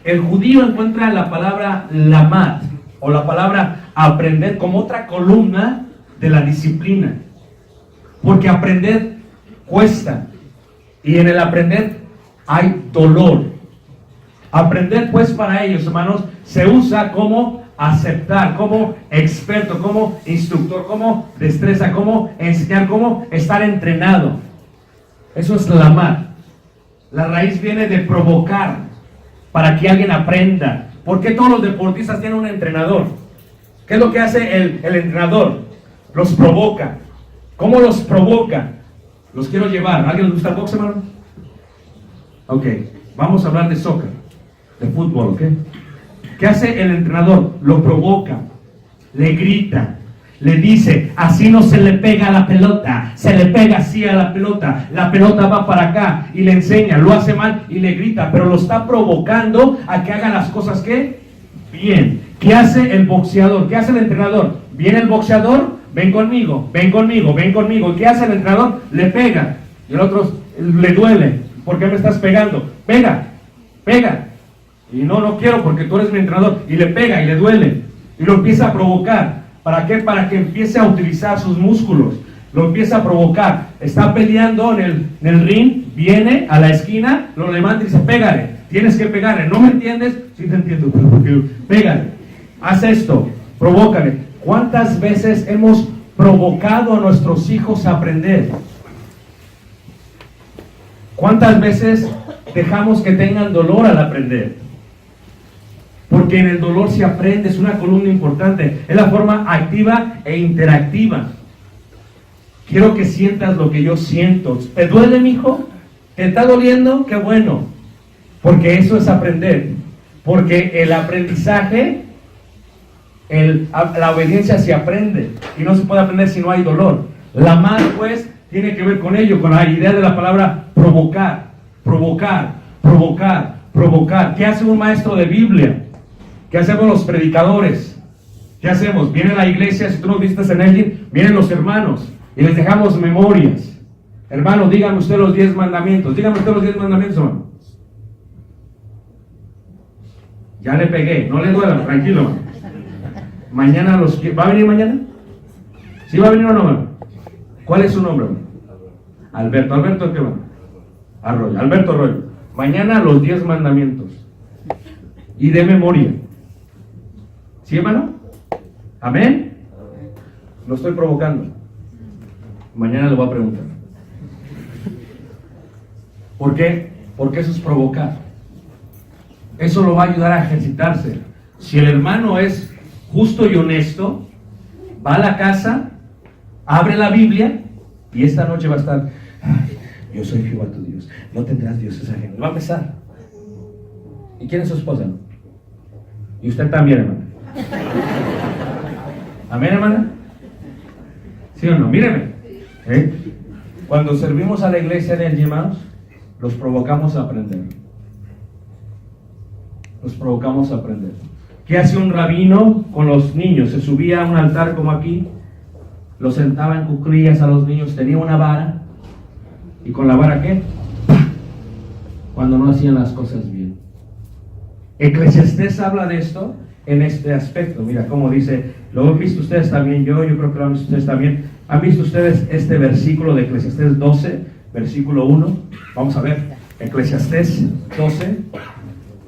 El judío encuentra la palabra lamat o la palabra aprender como otra columna de la disciplina. Porque aprender cuesta. Y en el aprender hay dolor. Aprender, pues, para ellos, hermanos, se usa como aceptar, como experto, como instructor, como destreza, como enseñar, como estar entrenado. Eso es lamar. La raíz viene de provocar para que alguien aprenda. ¿Por qué todos los deportistas tienen un entrenador? ¿Qué es lo que hace el entrenador? Los provoca. ¿Cómo los provoca? Los quiero llevar. ¿Alguien les gusta el box, hermano? Ok, vamos a hablar de soccer, de fútbol, ¿ok? ¿Qué hace el entrenador? Lo provoca, le grita, le dice, así no se le pega a la pelota, se le pega así a la pelota va para acá, y le enseña, lo hace mal y le grita, pero lo está provocando a que haga las cosas, ¿qué? Bien. ¿Qué hace el boxeador? ¿Qué hace el entrenador? Viene el boxeador, ven conmigo, ven conmigo, ven conmigo. ¿Y qué hace el entrenador? Le pega. Y el otro le duele. ¿Por qué me estás pegando? Pega, pega. Y no quiero porque tú eres mi entrenador. Y le pega y le duele. Y lo empieza a provocar. ¿Para qué? Para que empiece a utilizar sus músculos. Lo empieza a provocar. Está peleando en el ring, viene a la esquina, lo levanta y dice, pégale. Tienes que pegarle. ¿No me entiendes? Sí te entiendo, pero pégale. Haz esto, provócale. ¿Cuántas veces hemos provocado a nuestros hijos a aprender? ¿Cuántas veces dejamos que tengan dolor al aprender? Porque en el dolor se aprende, es una columna importante. Es la forma activa e interactiva. Quiero que sientas lo que yo siento. ¿Te duele, mijo? ¿Te está doliendo? ¡Qué bueno! Porque eso es aprender. Porque el aprendizaje, la obediencia se aprende. Y no se puede aprender si no hay dolor. La más, pues, tiene que ver con ello, con la idea de la palabra provocar. Provocar, provocar, provocar. ¿Qué hace un maestro de Biblia? ¿Qué hacemos los predicadores? ¿Qué hacemos? Viene la iglesia, si tú nos visitas en Elgin, vienen los hermanos y les dejamos memorias. Hermano, dígame usted los 10 mandamientos. Dígame usted los 10 mandamientos, hermano. Ya le pegué, no le duela, tranquilo, hermano. Mañana ¿va a venir mañana? ¿Sí va a venir o no, hermano? ¿Cuál es su nombre, hermano? Alberto. ¿Alberto qué, hermano? Arroyo. Alberto Arroyo. Mañana los 10 mandamientos. Y de memoria. ¿Sí, hermano? ¿Amén? Lo estoy provocando. Mañana le voy a preguntar. ¿Por qué? porque eso es provocar. Eso lo va a ayudar a ejercitarse. Si el hermano es justo y honesto, va a la casa, abre la Biblia y esta noche va a estar: "Ay, yo soy Jehová tu Dios, no tendrás dioses ajenos". Va a empezar. ¿Y quién es su esposa? Y usted también, hermana. ¿Amén, hermana? ¿Sí o no? Míreme. Cuando servimos a la iglesia de allí, hermanos, los provocamos a aprender. Los provocamos a aprender. ¿Qué hace un rabino con los niños? Se subía a un altar como aquí, los sentaba en cuclillas a los niños, tenía una vara. ¿Y con la vara qué? Cuando no hacían las cosas bien. Eclesiastés habla de esto en este aspecto. Mira cómo dice, lo han visto ustedes también, yo creo que lo han visto ustedes también. ¿Han visto ustedes este versículo de Eclesiastés 12, versículo 1? Vamos a ver, Eclesiastés 12,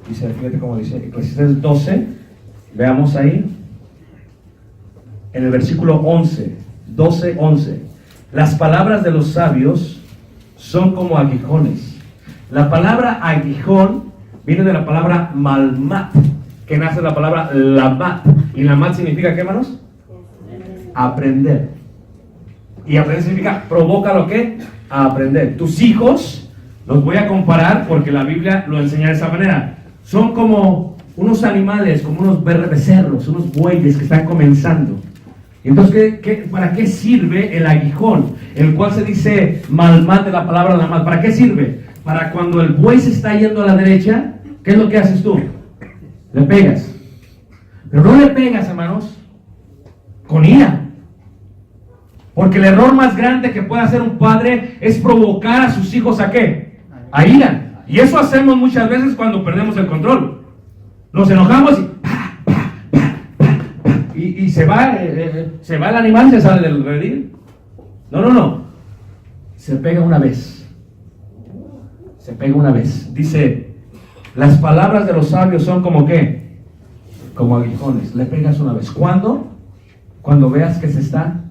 dice, fíjate cómo dice, Eclesiastés 12, veamos ahí, en el versículo 11, 12, 11. Las palabras de los sabios son como aguijones. La palabra aguijón viene de la palabra malmat, que nace de la palabra lamat. ¿Y lamat significa qué, hermanos? Aprender. Y aprender significa provoca lo que a aprender. Tus hijos, los voy a comparar porque la Biblia lo enseña de esa manera. Son como unos animales, como unos becerros, unos bueyes que están comenzando. Entonces, ¿para qué sirve el aguijón? El cual se dice malmat de la palabra lamat. ¿Para qué sirve? Para cuando el buey se está yendo a la derecha, ¿qué es lo que haces tú? Le pegas. Pero no le pegas, hermanos, con ira. Porque el error más grande que puede hacer un padre es provocar a sus hijos ¿a qué? A ira. Y eso hacemos muchas veces cuando perdemos el control. Nos enojamos y se va el animal, se sale del redil. No. Se pega una vez. Se pega una vez. Dice, las palabras de los sabios son como ¿qué? Como aguijones. Le pegas una vez. ¿Cuándo? Cuando veas que se está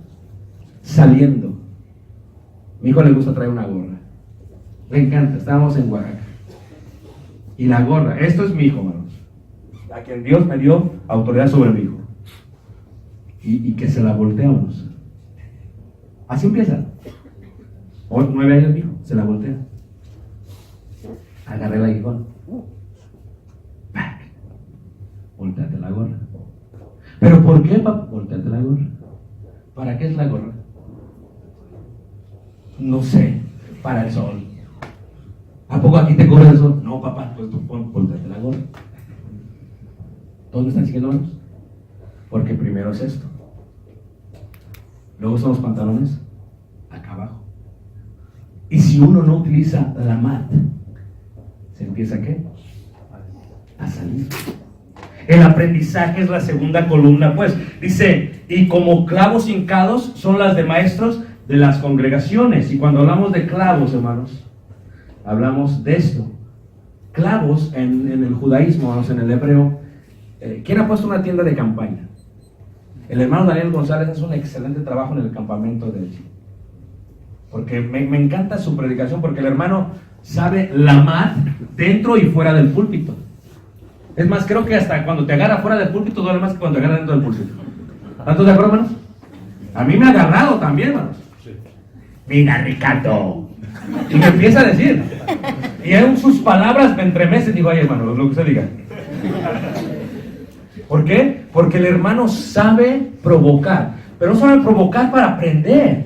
saliendo. Mi hijo le gusta traer una gorra. Le encanta. Estábamos en Oaxaca. Y la gorra. Esto es mi hijo, hermanos. A quien Dios me dio autoridad sobre mi hijo. Y que se la volteamos. Así empieza. 9 años mi hijo. Se la voltea. Agarré el aguijón. Volteate la gorra. ¿Pero por qué, papá? Volteate la gorra. ¿Para qué es la gorra? No sé, para el sol. ¿A poco aquí te cubre el sol? No, papá, pues tú volteate la gorra. ¿Todos me están siguiendo, hermanos? Porque primero es esto. Luego son los pantalones acá abajo. Y si uno no utiliza la mat, ¿se empieza qué? A salir. El aprendizaje es la segunda columna, pues. Dice, y como clavos hincados son las de maestros de las congregaciones. Y cuando hablamos de clavos, hermanos, hablamos de esto. Clavos en el judaísmo, vamos, en el hebreo. ¿Quién ha puesto una tienda de campaña? El hermano Daniel González hace un excelente trabajo en el campamento de él. Porque me encanta su predicación, porque el hermano sabe la mat dentro y fuera del púlpito. Es más, creo que hasta cuando te agarra fuera del púlpito duele más que cuando te agarra dentro del púlpito. ¿Están todos de acuerdo, hermanos? A mí me ha agarrado también, hermanos. Mira, Ricardo. Y me empieza a decir. Y en sus palabras me entremecen. Digo, ay, hermano, lo que usted diga. ¿Por qué? Porque el hermano sabe provocar. Pero no sabe provocar para aprender.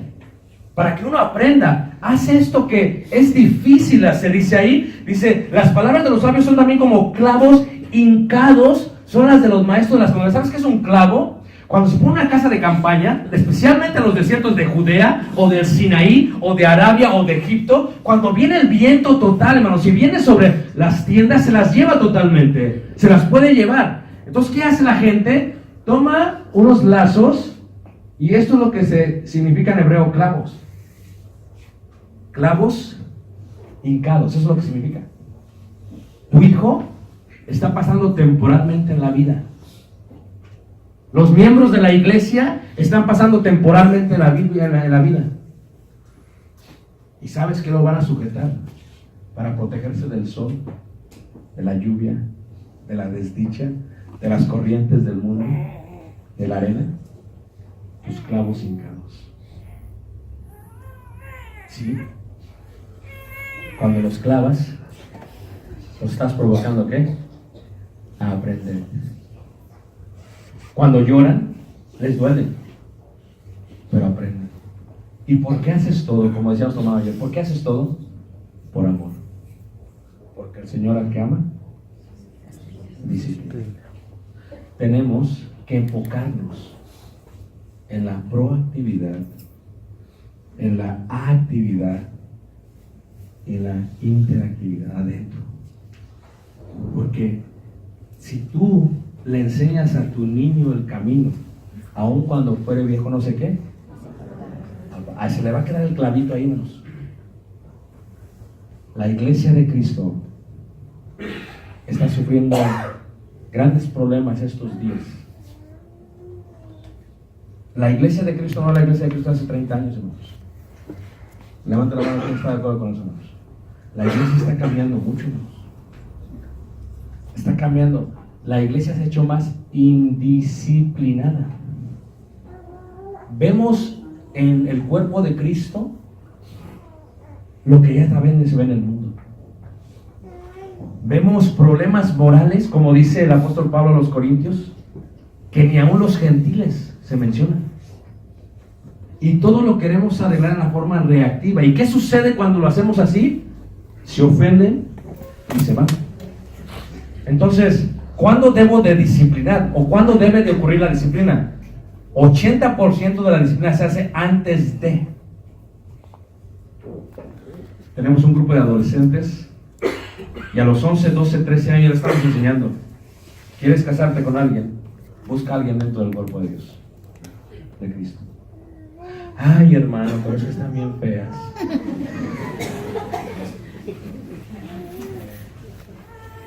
Para que uno aprenda. Haz esto que es difícil hacer. Dice ahí, dice, las palabras de los sabios son también como clavos hincados. Son las de los maestros de las congregaciones. ¿Sabes qué es un clavo? Cuando se pone una casa de campaña, especialmente en los desiertos de Judea, o del Sinaí, o de Arabia, o de Egipto, cuando viene el viento total, hermanos, si viene sobre las tiendas, se las lleva totalmente. Se las puede llevar. Entonces, ¿qué hace la gente? Toma unos lazos, y esto es lo que se significa en hebreo clavos. Clavos hincados, eso es lo que significa. Tu hijo está pasando temporalmente en la vida. Los miembros de la iglesia están pasando temporalmente en la vida. ¿Y sabes qué lo van a sujetar? para protegerse del sol, de la lluvia, de la desdicha, de las corrientes del mundo, de la arena, tus clavos hincados. ¿Sí? Cuando los clavas, los estás provocando, ¿qué? A aprender. Cuando lloran, les duele, pero aprenden. ¿Y por qué haces todo? Como decíamos Tomás ayer, ¿por qué haces todo? Por amor. Porque el Señor al que ama, disciplina. Tenemos que enfocarnos en la proactividad, en la actividad y en la interactividad adentro. Porque si tú le enseñas a tu niño el camino, aun cuando fuere viejo no sé qué, se le va a quedar el clavito ahí, hermanos. La iglesia de Cristo está sufriendo grandes problemas estos días. La iglesia de Cristo no es la iglesia de Cristo hace 30 años, hermanos. Levanta la mano, ¿quién está de acuerdo con eso, hermanos? La iglesia está cambiando mucho, hermanos. Está cambiando. La iglesia se ha hecho más indisciplinada. Vemos en el cuerpo de Cristo lo que ya también se ve en el mundo. Vemos problemas morales, como dice el apóstol Pablo a los Corintios, que ni aun los gentiles se mencionan. Y todo lo queremos arreglar en la forma reactiva. ¿Y qué sucede cuando lo hacemos así? Se ofenden y se van. Entonces, ¿cuándo debo de disciplinar? ¿O cuándo debe de ocurrir la disciplina? 80% de la disciplina se hace antes de. Tenemos un grupo de adolescentes y a los 11, 12, 13 años les estamos enseñando: ¿quieres casarte con alguien? Busca a alguien dentro del cuerpo de Dios, de Cristo. Ay, hermano, pero es que están bien feas.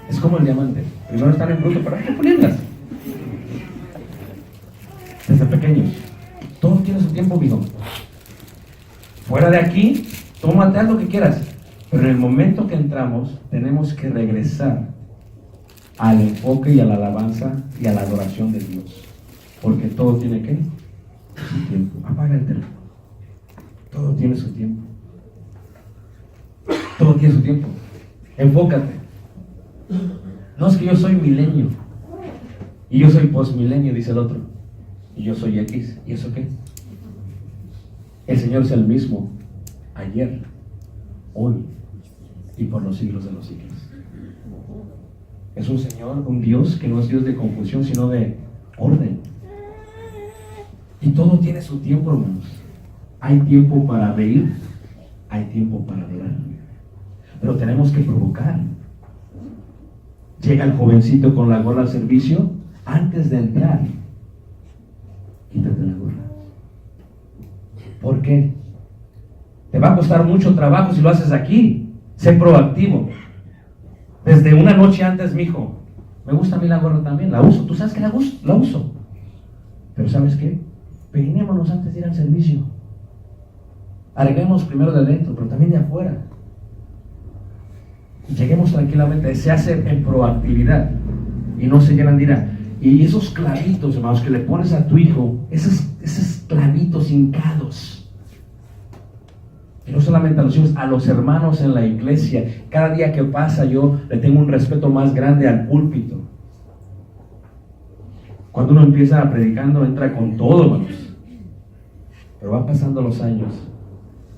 Es como el diamante. Primero están en bruto, pero hay que ponerlas. Desde pequeños. Todo tiene su tiempo, mijo. Fuera de aquí, tómate haz lo que quieras. Pero en el momento que entramos, tenemos que regresar al enfoque y a la alabanza y a la adoración de Dios. Porque todo tiene que su tiempo. Apaga el teléfono. Todo tiene su tiempo. Todo tiene su tiempo. Enfócate. No es que yo soy milenio y yo soy postmilenio, dice el otro, y yo soy X. ¿Y eso qué? El Señor es el mismo ayer, hoy y por los siglos de los siglos. Es un Señor, un Dios que no es Dios de confusión, sino de orden. Y todo tiene su tiempo, hermanos. Hay tiempo para reír, hay tiempo para adorar, pero tenemos que provocar. Llega el jovencito con la gorra al servicio, antes de entrar, quítate la gorra. ¿Por qué? Te va a costar mucho trabajo si lo haces aquí. Sé proactivo. Desde una noche antes, mijo, me gusta a mí la gorra también, la uso. Tú sabes que la uso. Pero ¿sabes qué? Peinémonos antes de ir al servicio. Arreglemos primero de adentro, pero también de afuera. Y lleguemos tranquilamente. Se hace en proactividad y no se llenan de ira. Y esos clavitos, hermanos, que le pones a tu hijo, esos clavitos hincados, y no solamente a los hijos, a los hermanos en la iglesia. Cada día que pasa yo le tengo un respeto más grande al púlpito. Cuando uno empieza predicando, entra con todo, hermanos. Pero van pasando los años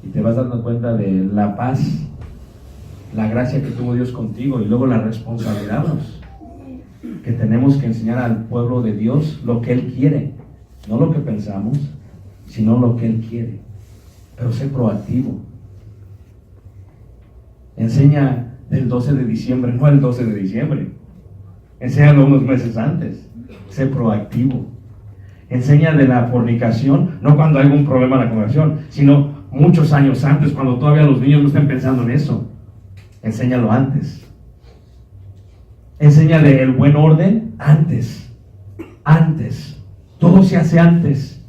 y te vas dando cuenta de la paz, la gracia que tuvo Dios contigo, y luego la responsabilidad, hermanos, que tenemos que enseñar al pueblo de Dios lo que Él quiere, no lo que pensamos, sino lo que Él quiere. Pero sé proactivo. Enseña el 12 de diciembre, no el 12 de diciembre. Enséñalo unos meses antes. Sé proactivo. Enseña de la fornicación, no cuando hay algún problema en la congregación, sino muchos años antes, cuando todavía los niños no estén pensando en eso. Enséñalo antes. Enseña del buen orden antes. Antes. Todo se hace antes,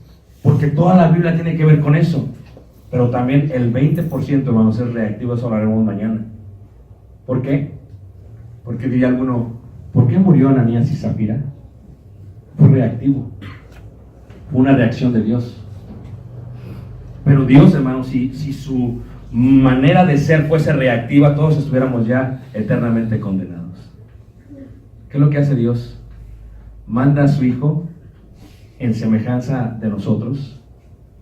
porque toda la Biblia tiene que ver con eso. Pero también el 20%, hermanos, es reactivo. Eso hablaremos mañana. ¿Por qué? Porque diría alguno, ¿por qué murió Ananías y Zafira? Fue reactivo. Fue una reacción de Dios. Pero Dios, hermanos, si su manera de ser fuese reactiva, todos estuviéramos ya eternamente condenados. ¿Qué es lo que hace Dios? Manda a su Hijo en semejanza de nosotros,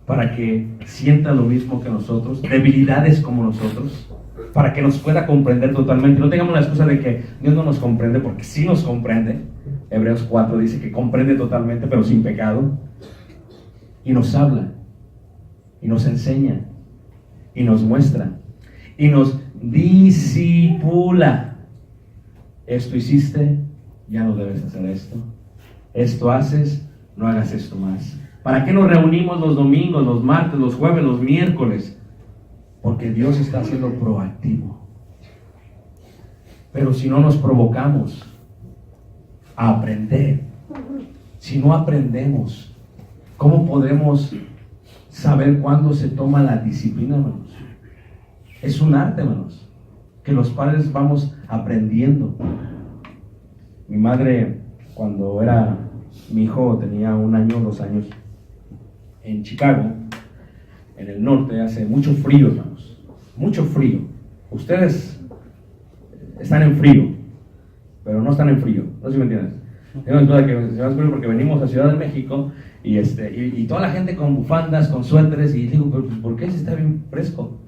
para que sienta lo mismo que nosotros, debilidades como nosotros, para que nos pueda comprender totalmente. No tengamos la excusa de que Dios no nos comprende, porque sí nos comprende. Hebreos 4 dice que comprende totalmente, pero sin pecado. Y nos habla, y nos enseña, y nos muestra, y nos discipula. Esto hiciste, ya no debes hacer esto. Esto haces, no hagas esto más. ¿Para qué nos reunimos los domingos, los martes, los jueves, los miércoles? Porque Dios está siendo proactivo. Pero si no nos provocamos a aprender, si no aprendemos, ¿cómo podemos saber cuándo se toma la disciplina, hermanos? Es un arte, hermanos, que los padres vamos aprendiendo. Mi madre, cuando mi hijo tenía 1 año, 2 años, en Chicago, en el norte, hace mucho frío, hermanos, mucho frío. Ustedes están en frío, pero no están en frío, no sé si me entiendes. Tengo en cuenta que se va a frío porque venimos a Ciudad de México y toda la gente con bufandas, con suéteres, y digo, ¿por qué se está bien fresco?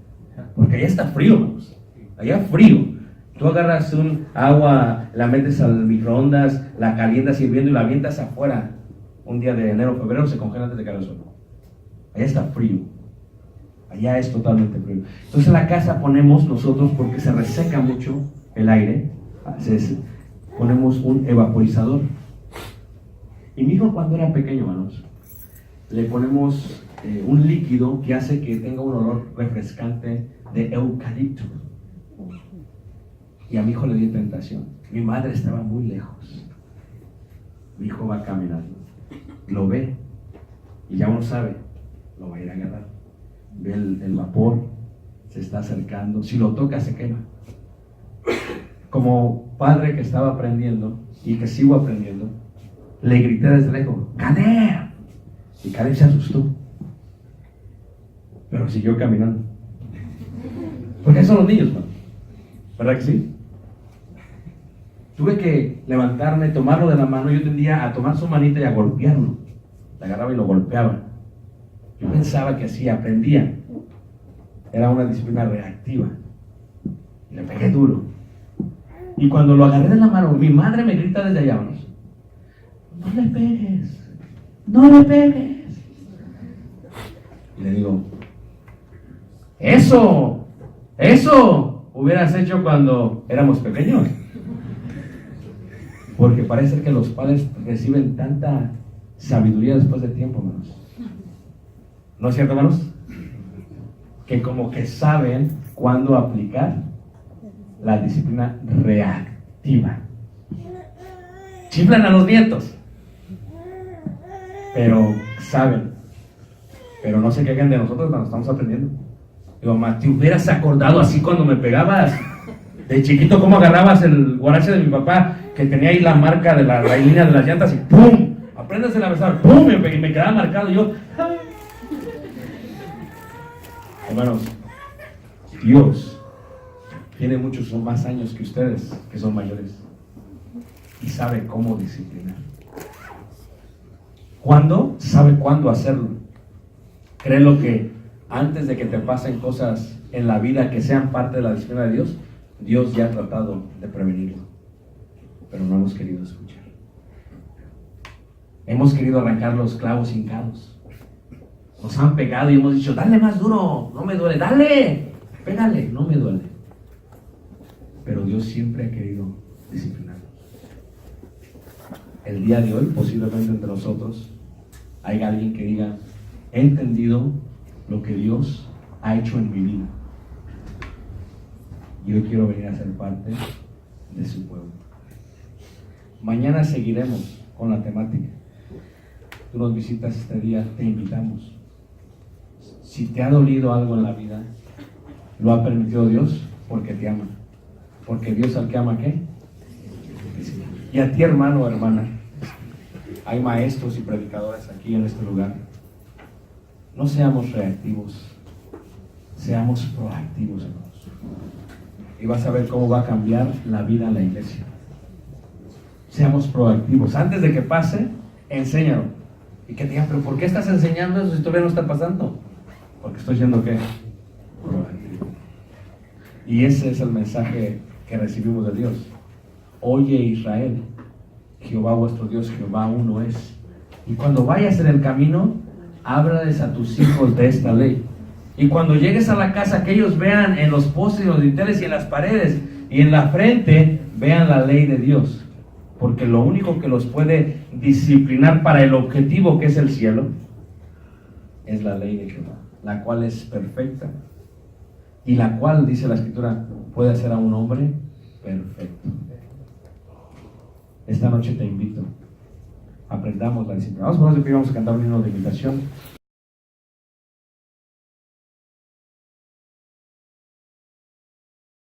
Porque allá está frío, hermanos, allá frío. Tú agarras un agua, la metes al microondas, la calientas hirviendo y la avientas afuera. Un día de enero o febrero se congela antes de caer el sol. Allá está frío. Allá es totalmente frío. Entonces en la casa ponemos nosotros, porque se reseca mucho el aire, ponemos un evaporizador. Y mi hijo, cuando era pequeño, hermanos, le ponemos un líquido que hace que tenga un olor refrescante de eucalipto. Y a mi hijo le dio tentación. Mi madre estaba muy lejos. Mi hijo va caminando, lo ve, y ya uno sabe, lo va a ir a agarrar. Ve el vapor, se está acercando. Si lo toca, se quema. Como padre que estaba aprendiendo y que sigo aprendiendo, le grité desde lejos, ¡Caleb! Y Caleb se asustó, pero siguió caminando. Porque son los niños, ¿no? ¿Verdad que sí? Tuve que levantarme, tomarlo de la mano. Yo tendía a tomar su manita y a golpearlo. Le agarraba y lo golpeaba. Yo pensaba que así aprendía. Era una disciplina reactiva. Y le pegué duro. Y cuando lo agarré de la mano, mi madre me grita desde allá, ¿no? No le pegues, no le pegues. Y le digo, eso hubieras hecho cuando éramos pequeños. Porque parece que los padres reciben tanta sabiduría después de tiempo, hermanos. ¿No es cierto, hermanos? Que como que saben cuándo aplicar la disciplina reactiva. Chiflan a los nietos, pero saben. Pero no se quejen de nosotros cuando estamos aprendiendo. Digo, mamá, ¿te hubieras acordado así cuando me pegabas? De chiquito, ¿cómo agarrabas el guarache de mi papá, que tenía ahí la marca de la línea de las llantas y ¡pum! Apréndase a besar, ¡pum! Y me quedaba marcado. Yo, ¡ay! Hermanos, Dios tiene muchos más años que ustedes, que son mayores, y sabe cómo disciplinar. ¿Cuándo? Sabe cuándo hacerlo. Créelo que antes de que te pasen cosas en la vida que sean parte de la disciplina de Dios, Dios ya ha tratado de prevenirlo, pero no hemos querido escuchar. Hemos querido arrancar los clavos hincados. Nos han pegado y hemos dicho, dale más duro, no me duele, dale, pégale, no me duele. Pero Dios siempre ha querido disciplinarnos. El día de hoy, posiblemente entre nosotros, hay alguien que diga, he entendido lo que Dios ha hecho en mi vida. Y hoy quiero venir a ser parte de su pueblo. Mañana seguiremos con la temática. Tú nos visitas este día, te invitamos. Si te ha dolido algo en la vida, lo ha permitido Dios porque te ama. Porque Dios al que ama, ¿qué? Y a ti, hermano o hermana, hay maestros y predicadores aquí en este lugar. No seamos reactivos, seamos proactivos, hermanos. Y vas a ver cómo va a cambiar la vida en la iglesia. Seamos proactivos. Antes de que pase, enséñalo. Y que te digan, pero ¿por qué estás enseñando eso si todavía no está pasando? Porque estoy siendo ¿qué? Proactivo. Y ese es el mensaje que recibimos de Dios. Oye Israel, Jehová vuestro Dios, Jehová uno es. Y cuando vayas en el camino, háblales a tus hijos de esta ley. Y cuando llegues a la casa, que ellos vean en los postes y los dinteles y en las paredes y en la frente, vean la ley de Dios. Porque lo único que los puede disciplinar para el objetivo que es el cielo, es la ley de Jehová, la cual es perfecta. Y la cual, dice la Escritura, puede hacer a un hombre perfecto. Esta noche te invito, aprendamos la disciplina. Vamos a cantar un himno de invitación.